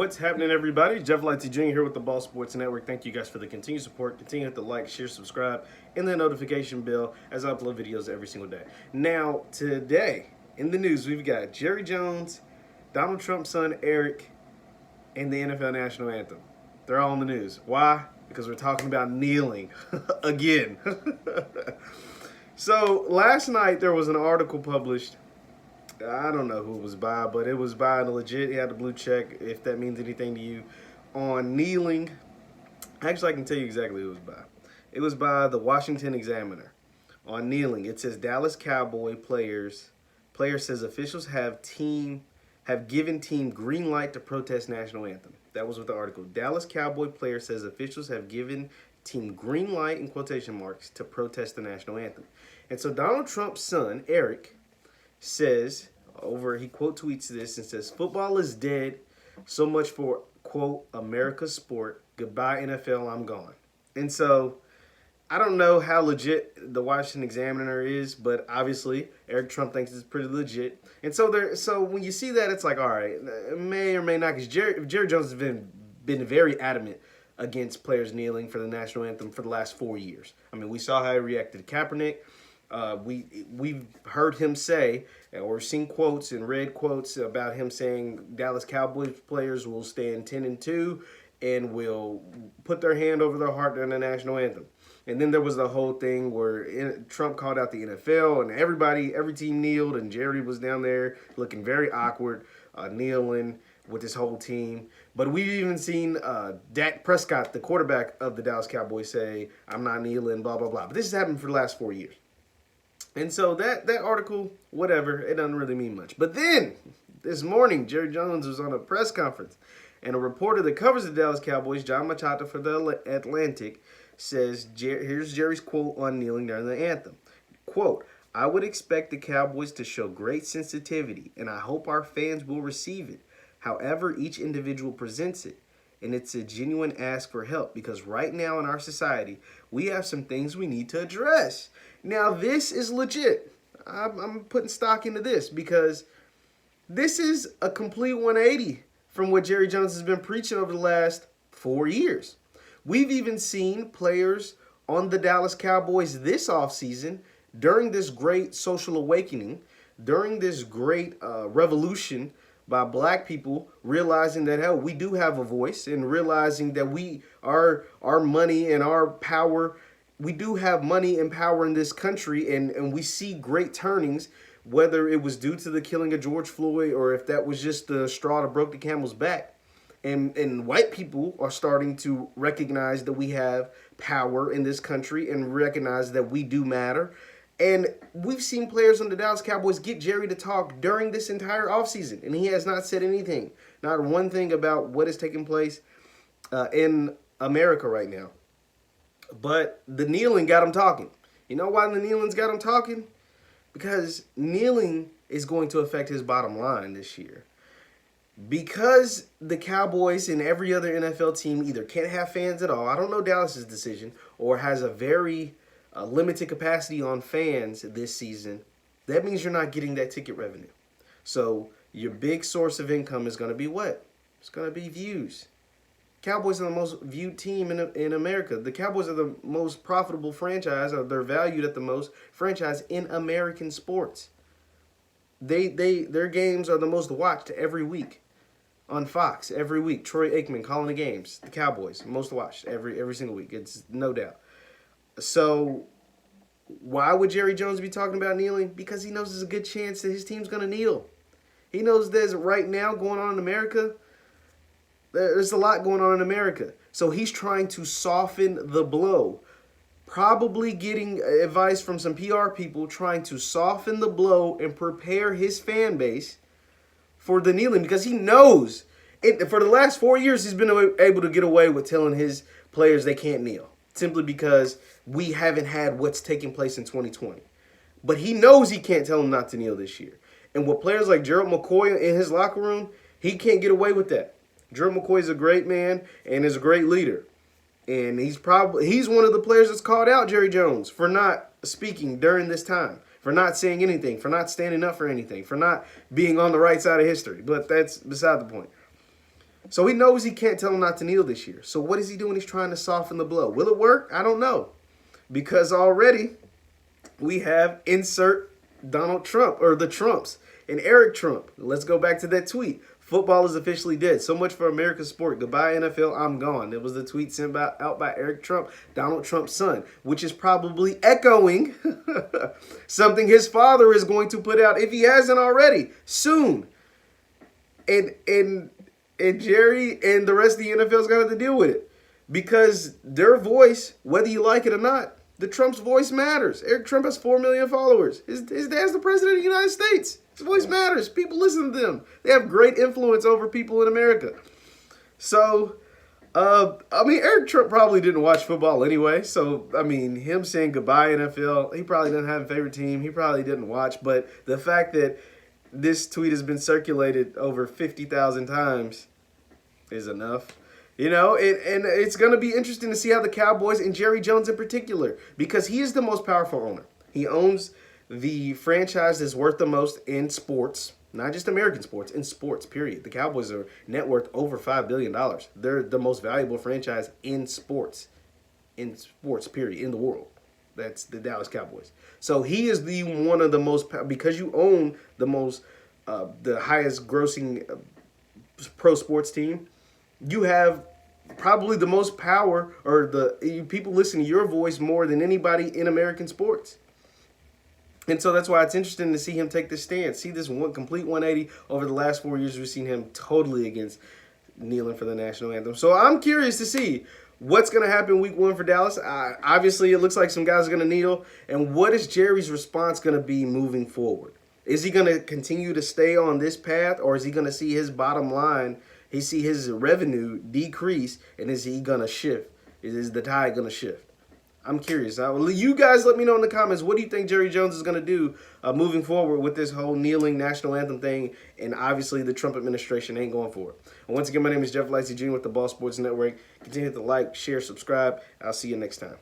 What's happening, everybody? Jeff Lightsy Jr. here with the Ball Sports Network. Thank you guys for the continued support. Continue to hit the like, share, subscribe, and the notification bell as I upload videos every single day. Now, today in the news, we've got Jerry Jones, Donald Trump's son Eric, and the NFL national anthem. They're all in the news. Why? Because we're talking about kneeling again. So last night there was an article published. I don't know who it was by, but it was by legit. He had a blue check, if that means anything to you, on kneeling. Actually, I can tell you exactly who it was by. It was by the Washington Examiner on kneeling. It says Dallas Cowboy player says officials have given team green light to protest national anthem. That was what the article. Dallas Cowboy player says officials have given team green light in quotation marks to protest the national anthem. And so Donald Trump's son, Eric, says he quote tweets this and says, "Football is dead. So much for, quote, America's sport. Goodbye, NFL. I'm gone." And so I don't know how legit the Washington Examiner is, but obviously Eric Trump thinks it's pretty legit. And so when you see that, it's like, all right, it may or may not, because Jerry Jones has been very adamant against players kneeling for the national anthem for the last 4 years. I mean, we saw how he reacted to Kaepernick. We've heard him say, or seen quotes and read quotes about him saying Dallas Cowboys players will stand 10-2 and will put their hand over their heart during the national anthem. And then there was the whole thing where Trump called out the NFL and every team kneeled, and Jerry was down there looking very awkward, kneeling with his whole team. But we've even seen Dak Prescott, the quarterback of the Dallas Cowboys, say, "I'm not kneeling, blah, blah, blah." But this has happened for the last 4 years. And so that article, whatever, it doesn't really mean much. But then, this morning, Jerry Jones was on a press conference, and a reporter that covers the Dallas Cowboys, John Machata for the Atlantic, says, here's Jerry's quote on kneeling during the anthem. Quote, "I would expect the Cowboys to show great sensitivity, and I hope our fans will receive it. However each individual presents it. And it's a genuine ask for help, because right now in our society, we have some things we need to address." Now, this is legit. I'm putting stock into this because this is a complete 180 from what Jerry Jones has been preaching over the last 4 years. We've even seen players on the Dallas Cowboys this offseason, during this great social awakening, during this great revolution by black people, realizing that, hell, we do have a voice, and realizing that our money and our power, we do have money and power in this country, and we see great turnings, whether it was due to the killing of George Floyd or if that was just the straw that broke the camel's back. And white people are starting to recognize that we have power in this country and recognize that we do matter. And we've seen players on the Dallas Cowboys get Jerry to talk during this entire offseason, and he has not said anything, not one thing about what is taking place in America right now. But the kneeling got him talking. You know why the kneeling's got him talking? Because kneeling is going to affect his bottom line this year. Because the Cowboys and every other NFL team either can't have fans at all, I don't know Dallas's decision, or has a very limited capacity on fans this season, that means you're not getting that ticket revenue. So your big source of income is going to be what? It's going to be views. Cowboys are the most viewed team in America. The Cowboys are the most profitable franchise, or they're valued at the most franchise in American sports. Their games are the most watched every week on Fox every week. Troy Aikman calling the games. The Cowboys most watched every single week. It's no doubt. So why would Jerry Jones be talking about kneeling? Because he knows there's a good chance that his team's going to kneel. He knows there's right now going on in America. There's a lot going on in America. So he's trying to soften the blow. Probably getting advice from some PR people, trying to soften the blow and prepare his fan base for the kneeling. Because he knows, for the last 4 years, he's been able to get away with telling his players they can't kneel. Simply because we haven't had what's taking place in 2020. But he knows he can't tell them not to kneel this year. And with players like Gerald McCoy in his locker room, he can't get away with that. Gerald McCoy is a great man and is a great leader. And he's one of the players that's called out Jerry Jones for not speaking during this time, for not saying anything, for not standing up for anything, for not being on the right side of history. But that's beside the point. So he knows he can't tell him not to kneel this year. So what is he doing? He's trying to soften the blow. Will it work? I don't know. Because already we have insert Donald Trump, or the Trumps, and Eric Trump. Let's go back to that tweet. Football is officially dead. So much for America's sport. Goodbye, NFL. I'm gone. It was the tweet sent out by Eric Trump, Donald Trump's son, which is probably echoing something his father is going to put out, if he hasn't already, soon. And Jerry and the rest of the NFL is going to have to deal with it. Because their voice, whether you like it or not, the Trump's voice matters. Eric Trump has 4 million followers. His dad's the president of the United States. His voice matters. People listen to them. They have great influence over people in America. So, Eric Trump probably didn't watch football anyway. So, him saying goodbye NFL, he probably didn't have a favorite team. He probably didn't watch. But the fact that this tweet has been circulated over 50,000 times is enough. And it's going to be interesting to see how the Cowboys, and Jerry Jones in particular, because he is the most powerful owner. He owns the franchise that's worth the most in sports, not just American sports, in sports, period. The Cowboys are net worth over $5 billion. They're the most valuable franchise in sports, period, in the world. That's the Dallas Cowboys. So he is one of the most, because you own the highest grossing pro sports team, you have probably the most power, or people listen to your voice more than anybody in American sports. And so that's why it's interesting to see him take this stance. See this complete 180 over the last 4 years. We've seen him totally against kneeling for the national anthem. So I'm curious to see what's going to happen week 1 for Dallas. Obviously, it looks like some guys are going to kneel. And what is Jerry's response going to be moving forward? Is he going to continue to stay on this path, or is he going to see his bottom line, he see his revenue decrease, and is he going to shift? Is the tide going to shift? I'm curious. You guys let me know in the comments, what do you think Jerry Jones is going to do moving forward with this whole kneeling national anthem thing? And obviously the Trump administration ain't going for it. And once again, my name is Jeff Lightsy Jr. with the Ball Sports Network. Continue to like, share, subscribe. I'll see you next time.